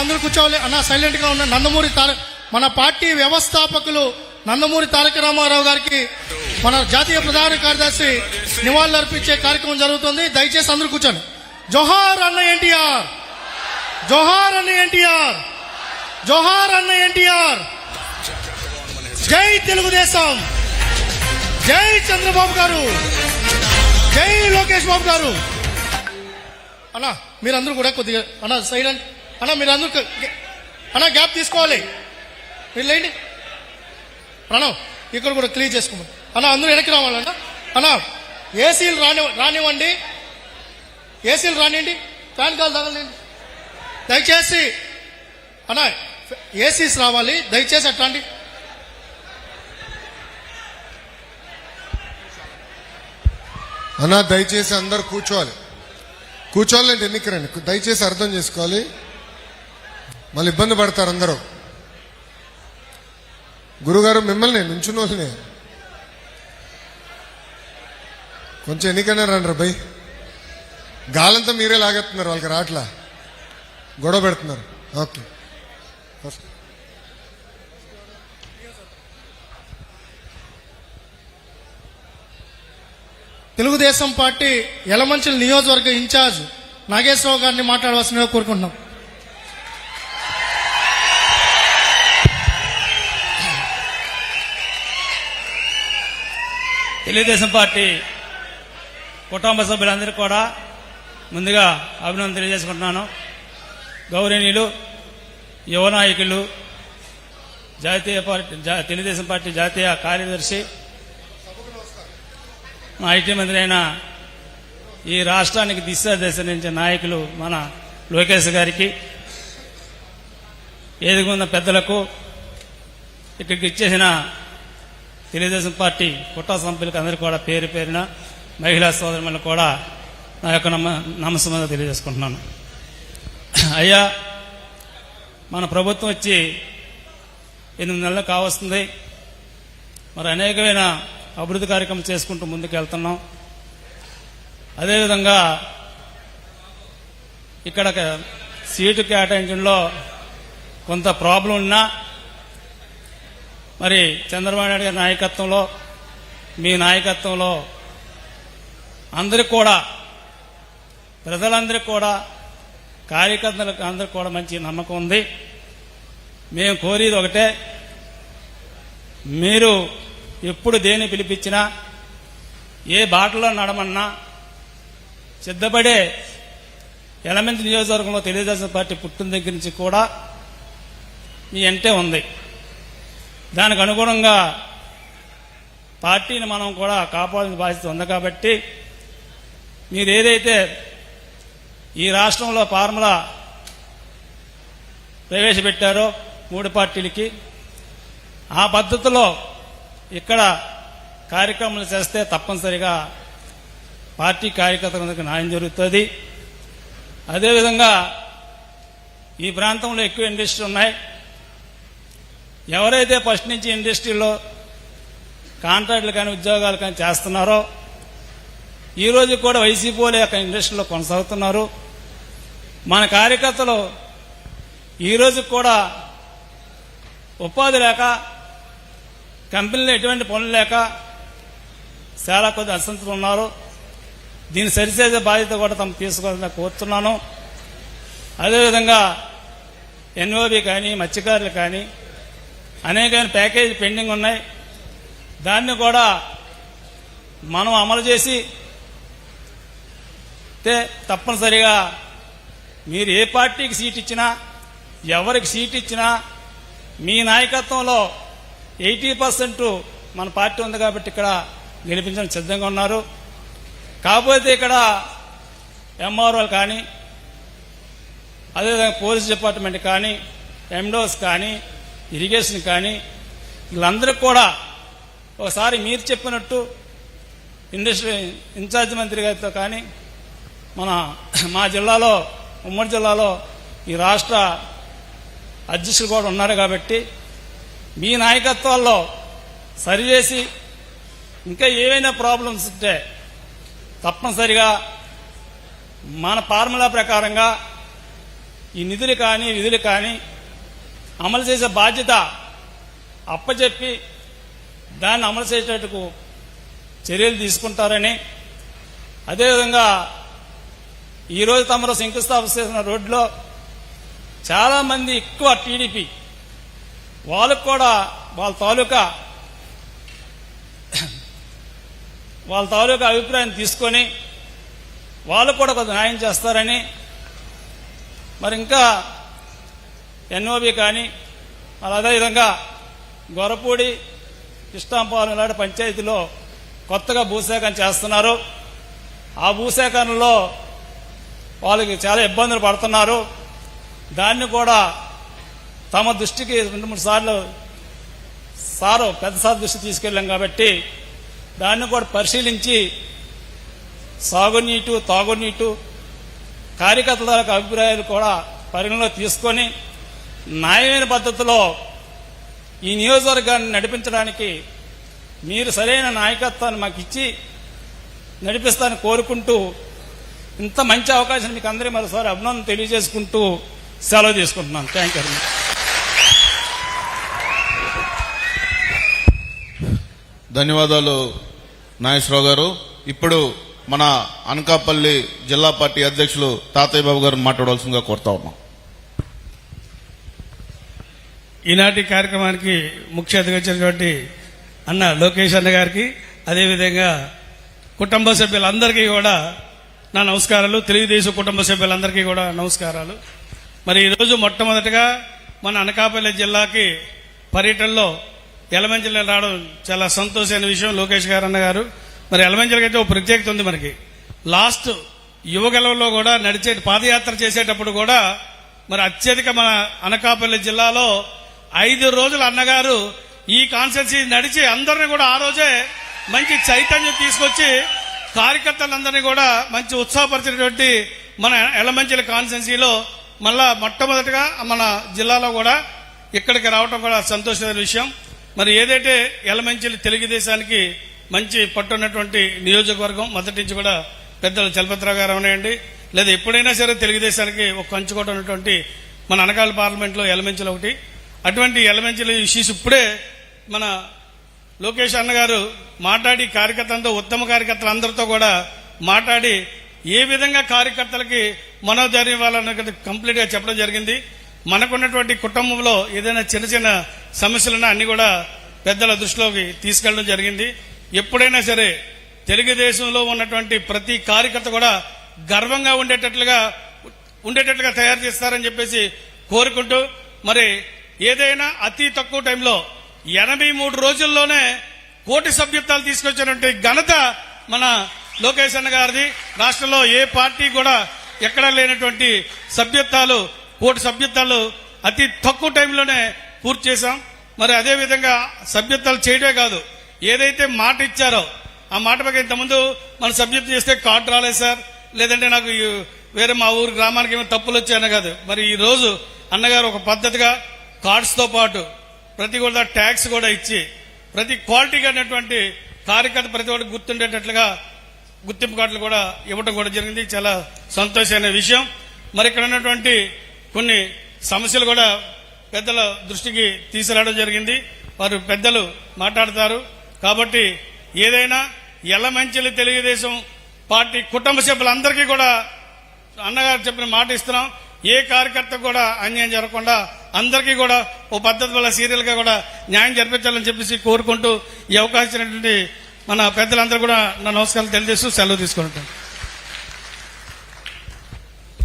అందరూ కూర్చోవాలి అన్న, సైలెంట్ గా ఉన్న. మన పార్టీ వ్యవస్థాపకులు నందమూరి తారక రామారావు గారికి మన జాతీయ ప్రధాన కార్యదర్శి నివాళులు అర్పించే కార్యక్రమం జరుగుతుంది. దయచేసి అందరూ కూర్చోండి. జోహార్ అన్న ఎన్టీఆర్, జోహార్ అన్న ఎన్టీఆర్, జోహార్ అన్న ఎన్టీఆర్. జై తెలుగుదేశం, జై చంద్రబాబు గారు, జై లోకేష్ బాబు గారు. అన్న మీరందరూ కూడా కొద్దిగా అన్న సైలెంట్ అన్న, మీరందరూ అన్న గ్యాప్ తీసుకోవాలి. మీరు లేండి ప్రణవ్, ఇక్కడ కూడా క్లియర్ చేసుకోమని అన్న. అందరూ వెనక్కి రావాలన్న. అన్న ఏసీలు రానివ్వండి, ఏసీలు రానివ్వండి, ఫ్యాన్ కాల్ తగలండి దయచేసి. అన్న ఏసీస్ రావాలి దయచేసి. అట్లాంటి అన్న దయచేసి అందరు కూర్చోవాలి. కూర్చోవాలంటే ఎన్నిక రండి, దయచేసి అర్థం చేసుకోవాలి. మళ్ళీ ఇబ్బంది పడతారు అందరూ. గురుగారు మిమ్మల్ని నుంచున్న వాళ్ళని కొంచెం ఎన్నికనే రండి భయ్. గాలంతా మీరే లాగేస్తున్నారు, వాళ్ళకి రాట్లా, గొడవ పెడుతున్నారు. ఓకే తెలుగుదేశం పార్టీ యలమంచిలి నియోజకవర్గ ఇన్ఛార్జ్ నాగేశ్వరరావు గారిని మాట్లాడవలసిందిగా కోరుకుంటున్నాం. తెలుగుదేశం పార్టీ కుటుంబ సభ్యులందరికీ కూడా ముందుగా అభినందన తెలియజేసుకుంటున్నాను. గౌరవనీయులు యువ నాయకులు, తెలుగుదేశం పార్టీ జాతీయ కార్యదర్శి, మా ఐటీ మంత్రి అయిన ఈ రాష్ట్రానికి దిశాదర్శించే నాయకులు మన లోకేష్ గారికి, ఎదుగున్న పెద్దలకు, ఇక్కడికి ఇచ్చేసిన తెలుగుదేశం పార్టీ కుటుంబ సభ్యులకు అందరికీ కూడా పేరు పేరున మహిళా సోదరులకు కూడా నా యొక్క నమస్కారం తెలియజేసుకుంటున్నాను. అయ్యా, మన ప్రభుత్వం వచ్చి 8 నెలలు కావస్తుంది. మరి అనేకమైన అభివృద్ధి కార్యక్రమం చేసుకుంటూ ముందుకు వెళ్తున్నాం. అదేవిధంగా ఇక్కడ సీటు కేటాయించడంలో కొంత ప్రాబ్లం ఉన్నా మరి చంద్రబాబు నాయుడు గారి నాయకత్వంలో, మీ నాయకత్వంలో అందరికి కూడా, ప్రజలందరికీ కూడా, కార్యకర్తలకు అందరికీ కూడా మంచి నమ్మకం ఉంది. మేము కోరేది ఒకటే, మీరు ఎప్పుడు దేన్ని పిలిపించినా, ఏ బాటలో నడమన్నా సిద్ధపడే యలమంచిలి నియోజకవర్గంలో తెలుగుదేశం పార్టీ పుట్టిన దగ్గర నుంచి కూడా మీ అంటే ఉంది. దానికి అనుగుణంగా పార్టీని మనం కూడా కాపాడాల్సిన బాధ్యత ఉంది. కాబట్టి మీరు ఏదైతే ఈ రాష్ట్రంలో ఫార్ములా ప్రవేశపెట్టారో 3 పార్టీలకి, ఆ పద్ధతిలో ఇక్కడ కార్యక్రమాలు చేస్తే తప్పనిసరిగా పార్టీ కార్యకర్తలకు న్యాయం జరుగుతుంది. అదేవిధంగా ఈ ప్రాంతంలో ఎక్కువ ఇండస్ట్రీ ఉన్నాయి. ఎవరైతే ఫస్ట్ నుంచి ఇండస్ట్రీలో కాంట్రాక్టులు కానీ ఉద్యోగాలు కానీ చేస్తున్నారో ఈరోజు కూడా వైసీపీ వాళ్ళ యొక్క ఇండస్ట్రీలో కొనసాగుతున్నారు. మన కార్యకర్తలు ఈరోజు కూడా ఉపాధి లేక, కంపెనీలో ఎటువంటి పనులు లేక చాలా కొద్ది అసంతృప్తులు ఉన్నారు. దీన్ని సరిచేసే బాధ్యత కూడా తమ తీసుకోవాలని కోరుతున్నాను. అదేవిధంగా ఎన్ఓబి కానీ, మత్స్యకారులు కానీ అనేకమైన ప్యాకేజీ పెండింగ్ ఉన్నాయి. దాన్ని కూడా మనం అమలు చేసి తప్పనిసరిగా మీరు ఏ పార్టీకి సీట్ ఇచ్చినా, ఎవరికి సీట్ ఇచ్చినా మీ నాయకత్వంలో 80% మన పార్టీ ఉంది కాబట్టి ఇక్కడ గెలిపించడానికి సిద్ధంగా ఉన్నారు. కాకపోతే ఇక్కడ ఎంఆర్ఓలు కానీ, అదేవిధంగా పోలీస్ డిపార్ట్మెంట్ కానీ, ఎండోస్ కానీ, ఇరిగేషన్ కానీ, వీళ్ళందరికీ కూడా ఒకసారి మీరు చెప్పినట్టు ఇండస్ట్రీ ఇన్ఛార్జ్ మంత్రి గారితో కానీ, మా జిల్లాలో, ఉమ్మడి జిల్లాలో ఈ రాష్ట్ర అధ్యక్షులు కూడా ఉన్నారు కాబట్టి మీ నాయకత్వాల్లో సరిచేసి ఇంకా ఏవైనా ప్రాబ్లమ్స్ ఉంటే తప్పనిసరిగా మన ఫార్ములా ప్రకారంగా ఈ నిధులు కానీ విధులు కానీ అమలు చేసే బాధ్యత అప్పచెప్పి దాన్ని అమలు చేసేటట్టుకు చర్యలు తీసుకుంటారని, అదేవిధంగా ఈరోజు తమరు శంకుస్థాపన చేసిన రోడ్లో చాలామంది ఎక్కువ టీడీపీ వాళ్ళకు కూడా వాళ్ళ తాలూకా అభిప్రాయం తీసుకొని వాళ్ళు కూడా కొంత న్యాయం చేస్తారని, మరి ఇంకా ఎన్ఓబి కానీ మరి అదేవిధంగా గొరపూడి ఇష్టాంపాలెం ఇలాంటి పంచాయతీలో కొత్తగా భూసేకరణ చేస్తున్నారు. ఆ భూసేకరణలో వాళ్ళకి చాలా ఇబ్బందులు పడుతున్నారు. దాన్ని కూడా తమ దృష్టికి 2-3 సార్లు పెద్ద సార్ దృష్టి తీసుకెళ్ళాం కాబట్టి దాన్ని కూడా పరిశీలించి సాగునీటు తాగునీటు కార్యకర్తల అభిప్రాయాలు కూడా పరిగణలో తీసుకొని న్యాయమైన పద్ధతిలో ఈ నియోజకవర్గాన్ని నడిపించడానికి మీరు సరైన నాయకత్వాన్ని మాకు ఇచ్చి నడిపిస్తానని కోరుకుంటూ ఇంత మంచి అవకాశం మీకు అందరి మరోసారి అభినందన తెలియజేసుకుంటూ సెలవు తీసుకుంటున్నాను. Thank you. ధన్యవాదాలు నాగేశ్వరరావు గారు. ఇప్పుడు మన అనకాపల్లి జిల్లా పార్టీ అధ్యక్షులు తాతయ్య బాబు గారు మాట్లాడవలసిందిగా కోరుతా ఉన్నాం. ఈనాటి కార్యక్రమానికి ముఖ్య అతిథిగా వచ్చినటువంటి అన్న లోకేష్ అన్న గారికి, అదేవిధంగా కుటుంబ సభ్యులందరికీ కూడా నా నమస్కారాలు. తెలుగుదేశం కుటుంబ సభ్యులందరికీ కూడా నమస్కారాలు. మరి ఈరోజు మొట్టమొదటిగా మన అనకాపల్లి జిల్లాకి పర్యటనలో ఎలమంచిలో రావడం చాలా సంతోషమైన విషయం. లోకేష్ గారు అన్న గారు మరి ఎలమంచిలకి అయితే ఒక ప్రత్యేకత ఉంది. మనకి లాస్ట్ యువగలంలో కూడా నడిచే పాదయాత్ర చేసేటప్పుడు కూడా మరి అత్యధిక మన అనకాపల్లి జిల్లాలో 5 రోజులు అన్నగారు ఈ కాన్స్టిట్యున్సీ నడిచి అందరినీ కూడా ఆ రోజే మంచి చైతన్యం తీసుకొచ్చి కార్యకర్తలందరినీ కూడా మంచి ఉత్సాహపరిచినటువంటి మన ఎలమంచిల కాన్స్టిట్యున్సీలో మళ్ళా మొట్టమొదటిగా మన జిల్లాలో కూడా ఇక్కడికి రావడం కూడా సంతోషమైన విషయం. మరి ఏదైతే ఎలమంచిలి తెలుగుదేశానికి మంచి పట్టున్నటువంటి నియోజకవర్గం మొదటి నుంచి కూడా పెద్దలు చలపతిరావు గారు అవనాయండి, లేదా ఎప్పుడైనా సరే తెలుగుదేశానికి ఒక కంచుకోవడం ఉన్నటువంటి మన అనకాపల్లి పార్లమెంట్లో ఎలమంచిలి ఒకటి. అటువంటి ఎలమంచిలి ఇష్యూస్ ఇప్పుడే మన లోకేష్ అన్న గారు మాట్లాడి కార్యకర్తలతో, ఉత్తమ కార్యకర్తలందరితో కూడా మాట్లాడి ఏ విధంగా కార్యకర్తలకి మనోధైర్యం ఇవ్వాలన్నది కంప్లీట్ గా చెప్పడం జరిగింది. మనకున్నటువంటి కుటుంబంలో ఏదైనా చిన్న చిన్న సమస్యలున్నా అన్ని కూడా పెద్దల దృష్టిలోకి తీసుకెళ్లడం జరిగింది. ఎప్పుడైనా సరే తెలుగుదేశంలో ఉన్నటువంటి ప్రతి కార్యకర్త కూడా గర్వంగా ఉండేటట్లుగా తయారు చేస్తారని చెప్పేసి కోరుకుంటూ, మరి ఏదైనా అతి తక్కువ టైంలో 83 రోజుల్లోనే 1 కోటి సభ్యత్వాలు తీసుకొచ్చినటువంటి ఘనత మన లోకేష్ అన్న గారిది. రాష్ట్రంలో ఏ పార్టీ కూడా ఎక్కడా లేనటువంటి సభ్యత్వాలు 1 కోటి సభ్యత్వాలు అతి తక్కువ టైంలోనే పూర్తి చేశాం. మరి అదేవిధంగా సభ్యత్వాలు చేయడమే కాదు, ఏదైతే మాట ఇచ్చారో ఆ మాట పైకి ఇంతకుముందు మన సభ్యత్వం చేస్తే కార్డు రాలేదు సార్, లేదంటే నాకు వేరే మా ఊరు గ్రామానికి ఏమో తప్పులు వచ్చాయన్న కాదు. మరి ఈ రోజు అన్నగారు ఒక పద్ధతిగా కార్డ్స్ తో పాటు ప్రతి కూడా ట్యాక్స్ కూడా ఇచ్చి ప్రతి క్వాలిటీగా ఉన్నటువంటి కార్యకర్త ప్రతి ఒక్కటి గుర్తుండేటట్లుగా గుర్తింపు కార్డులు కూడా ఇవ్వడం కూడా జరిగింది. చాలా సంతోషమైన విషయం. మరి ఇక్కడ ఉన్నటువంటి కొన్ని సమస్యలు కూడా పెద్దల దృష్టికి తీసుకురావడం జరిగింది. వారు పెద్దలు మాట్లాడతారు కాబట్టి ఏదైనా ఎలమంచిలి తెలుగుదేశం పార్టీ కుటుంబ సభ్యులందరికీ కూడా అన్నగారు చెప్పిన మాట ఇస్తున్నాం. ఏ కార్యకర్త కూడా అన్యాయం జరగకుండా అందరికీ కూడా ఓ పద్ధతి వల్ల సీరియల్ గా కూడా న్యాయం జరిపించాలని చెప్పేసి కోరుకుంటూ ఈ అవకాశం ఇచ్చినటువంటి మన పెద్దలందరూ కూడా నా నమస్కారాలు తెలియజేస్తూ సెలవు తీసుకుంటాను.